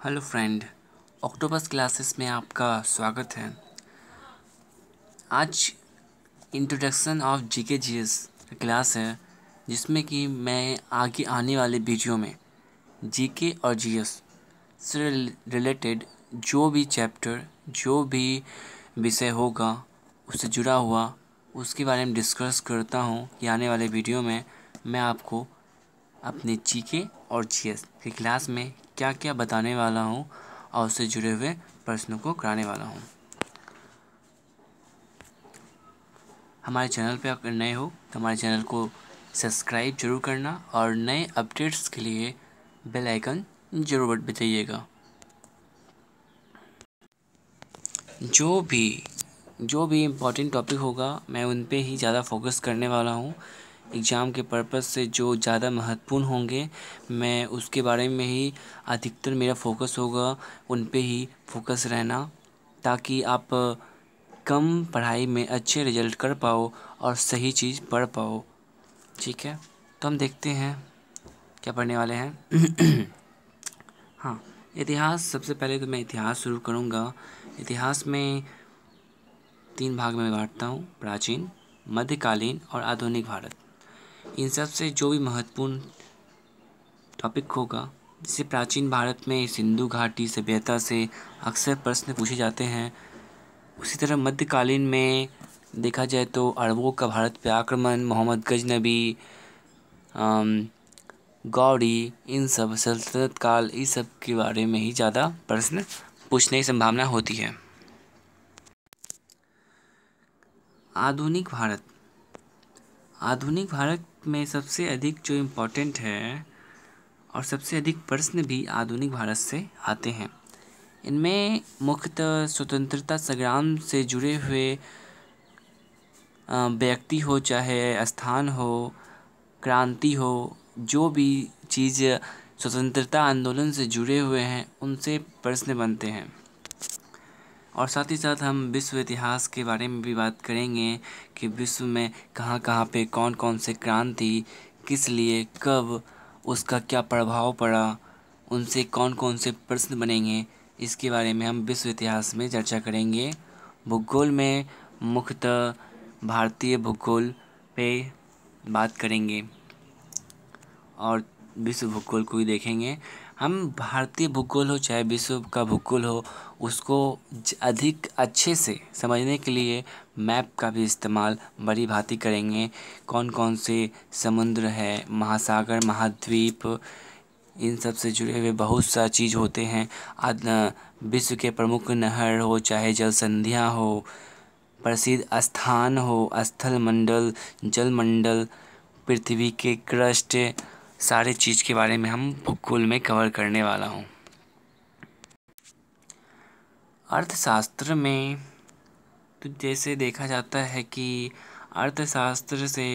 Hello friend, octopus classes में आपका स्वागत है। आज introduction of GK GS class है, जिसमें कि मैं आगे आने वाले वीडियो में जीके और जीएस से रिलेटेड जो भी चैप्टर, जो भी विषय होगा उससे जुड़ा हुआ, उसके बारे में डिस्कस करता हूँ कि आने वाले वीडियो में मैं आपको अपने जीके और जीएस की क्लास में क्या क्या बताने वाला हूँ और उससे जुड़े हुए प्रश्नों को कराने वाला हूँ। हमारे चैनल पे अगर नए हो तो हमारे चैनल को सब्सक्राइब जरूर करना और नए अपडेट्स के लिए बेल आइकन जरूर बजाइएगा। जो भी इम्पोर्टेंट टॉपिक होगा मैं उन पे ही ज़्यादा फोकस करने वाला हूँ। एग्ज़ाम के पर्पज़ से जो ज़्यादा महत्वपूर्ण होंगे मैं उसके बारे में ही अधिकतर मेरा फोकस होगा, उन पे ही फोकस रहना, ताकि आप कम पढ़ाई में अच्छे रिजल्ट कर पाओ और सही चीज़ पढ़ पाओ। ठीक है, तो हम देखते हैं क्या पढ़ने वाले हैं। हाँ, इतिहास। सबसे पहले तो मैं इतिहास शुरू करूँगा। इतिहास में 3 भाग में बांटता हूँ: प्राचीन, मध्यकालीन और आधुनिक भारत। इन सब से जो भी महत्वपूर्ण टॉपिक होगा, जैसे प्राचीन भारत में सिंधु घाटी सभ्यता से अक्सर प्रश्न पूछे जाते हैं। उसी तरह मध्यकालीन में देखा जाए तो अरबों का भारत पे आक्रमण, मोहम्मद गजनबी, गौड़ी, इन सब सल्तनत काल, इस सब के बारे में ही ज़्यादा प्रश्न पूछने की संभावना होती है। आधुनिक भारत। आधुनिक भारत में सबसे अधिक जो इम्पोर्टेंट है और सबसे अधिक प्रश्न भी आधुनिक भारत से आते हैं। इनमें मुख्यतः स्वतंत्रता संग्राम से जुड़े हुए व्यक्ति हो, चाहे स्थान हो, क्रांति हो, जो भी चीज़ स्वतंत्रता आंदोलन से जुड़े हुए हैं उनसे प्रश्न बनते हैं। और साथ ही साथ हम विश्व इतिहास के बारे में भी बात करेंगे कि विश्व में कहाँ कहाँ पे कौन कौन से क्रांति, किस लिए, कब, उसका क्या प्रभाव पड़ा, उनसे कौन कौन से प्रश्न बनेंगे, इसके बारे में हम विश्व इतिहास में चर्चा करेंगे। भूगोल में मुख्यतः भारतीय भूगोल पे बात करेंगे और विश्व भूगोल को भी देखेंगे। हम भारतीय भूगोल हो चाहे विश्व का भूगोल हो, उसको अधिक अच्छे से समझने के लिए मैप का भी इस्तेमाल बड़ी भांति करेंगे। कौन कौन से समुद्र है, महासागर, महाद्वीप, इन सब से जुड़े हुए बहुत सा चीज़ होते हैं। विश्व के प्रमुख नहर हो चाहे जल संधियाँ हो, प्रसिद्ध स्थान हो, स्थल मंडल, जल मंडल, पृथ्वी के क्रस्ट, सारे चीज़ के बारे में हम भूगोल में कवर करने वाला हूँ। अर्थशास्त्र में तो जैसे देखा जाता है कि अर्थशास्त्र से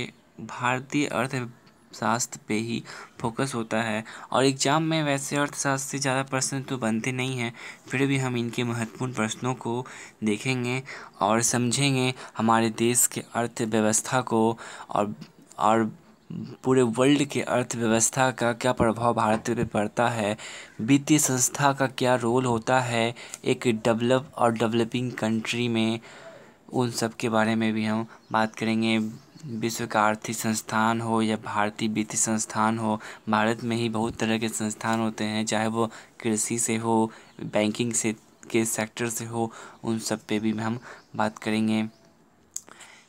भारतीय अर्थशास्त्र पे ही फोकस होता है और एग्ज़ाम में वैसे अर्थशास्त्र से ज़्यादा प्रश्न तो बनते नहीं हैं, फिर भी हम इनके महत्वपूर्ण प्रश्नों को देखेंगे और समझेंगे हमारे देश के अर्थव्यवस्था को और पूरे वर्ल्ड के अर्थव्यवस्था का क्या प्रभाव भारत पे पड़ता है, वित्तीय संस्था का क्या रोल होता है एक डेवलप और डेवलपिंग कंट्री में, उन सब के बारे में भी हम बात करेंगे। विश्व का आर्थिक संस्थान हो या भारतीय वित्तीय संस्थान हो, भारत में ही बहुत तरह के संस्थान होते हैं, चाहे वो कृषि से हो, बैंकिंग से के सेक्टर से हो, उन सब पे भी हम बात करेंगे।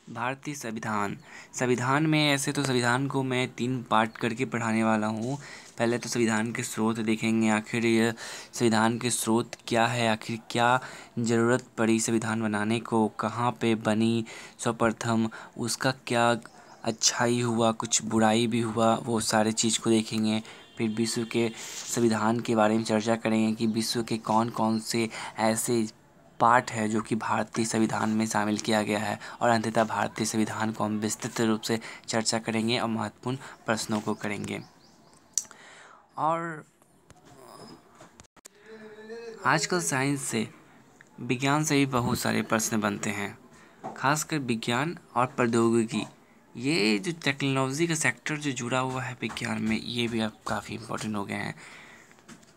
भारतीय संविधान। संविधान में ऐसे तो संविधान को मैं 3 पार्ट करके पढ़ाने वाला हूँ। पहले तो संविधान के स्रोत देखेंगे, आखिर ये संविधान के स्रोत क्या है, आखिर क्या ज़रूरत पड़ी संविधान बनाने को, कहाँ पे बनी सर्वप्रथम, उसका क्या अच्छाई हुआ, कुछ बुराई भी हुआ, वो सारे चीज़ को देखेंगे। फिर विश्व के संविधान के बारे में चर्चा करेंगे कि विश्व के कौन कौन से ऐसे पार्ट है जो कि भारतीय संविधान में शामिल किया गया है, और अंततः भारतीय संविधान को हम विस्तृत रूप से चर्चा करेंगे और महत्वपूर्ण प्रश्नों को करेंगे। और आजकल साइंस से, विज्ञान से भी बहुत सारे प्रश्न बनते हैं, खासकर विज्ञान और प्रौद्योगिकी। ये जो टेक्नोलॉजी का सेक्टर जो जुड़ा हुआ है विज्ञान में, ये भी अब काफ़ी इम्पोर्टेंट हो गए हैं।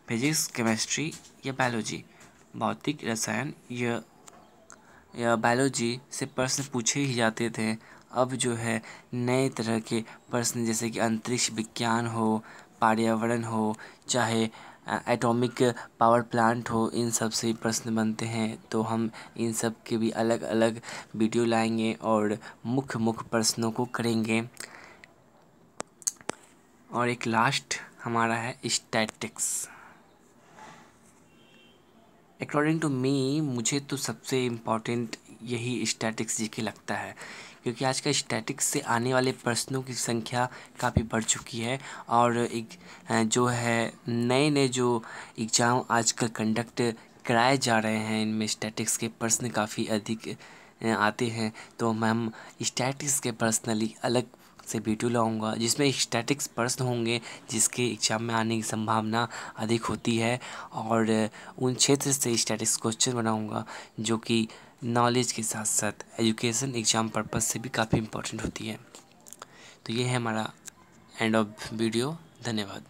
फिजिक्स, केमिस्ट्री या बायोलॉजी, भौतिक, रसायन या बायोलॉजी से प्रश्न पूछे ही जाते थे। अब जो है नए तरह के प्रश्न जैसे कि अंतरिक्ष विज्ञान हो, पर्यावरण हो, चाहे एटॉमिक पावर प्लांट हो, इन सब से प्रश्न बनते हैं। तो हम इन सब के भी अलग अलग वीडियो लाएंगे और मुख्य मुख्य प्रश्नों को करेंगे। और एक लास्ट हमारा है स्टैटिक्स। अकॉर्डिंग टू मी, मुझे तो सबसे इम्पॉर्टेंट यही स्टैटिक्स जी के लगता है, क्योंकि आज का स्टैटिक्स से आने वाले प्रश्नों की संख्या काफ़ी बढ़ चुकी है। और एक जो है नए नए जो एग्ज़ाम आजकल कंडक्ट कराए जा रहे हैं, इनमें स्टैटिक्स के प्रश्न काफ़ी अधिक आते हैं। तो मैम स्टैटिक्स के पर्सनली अलग से वीडियो लाऊंगा जिसमें स्टैटिक्स प्रश्न होंगे जिसके एग्ज़ाम में आने की संभावना अधिक होती है। और उन क्षेत्र से स्टैटिक्स क्वेश्चन बनाऊंगा जो कि नॉलेज के साथ साथ एजुकेशन एग्ज़ाम पर्पस से भी काफ़ी इम्पोर्टेंट होती है। तो ये है हमारा एंड ऑफ वीडियो। धन्यवाद।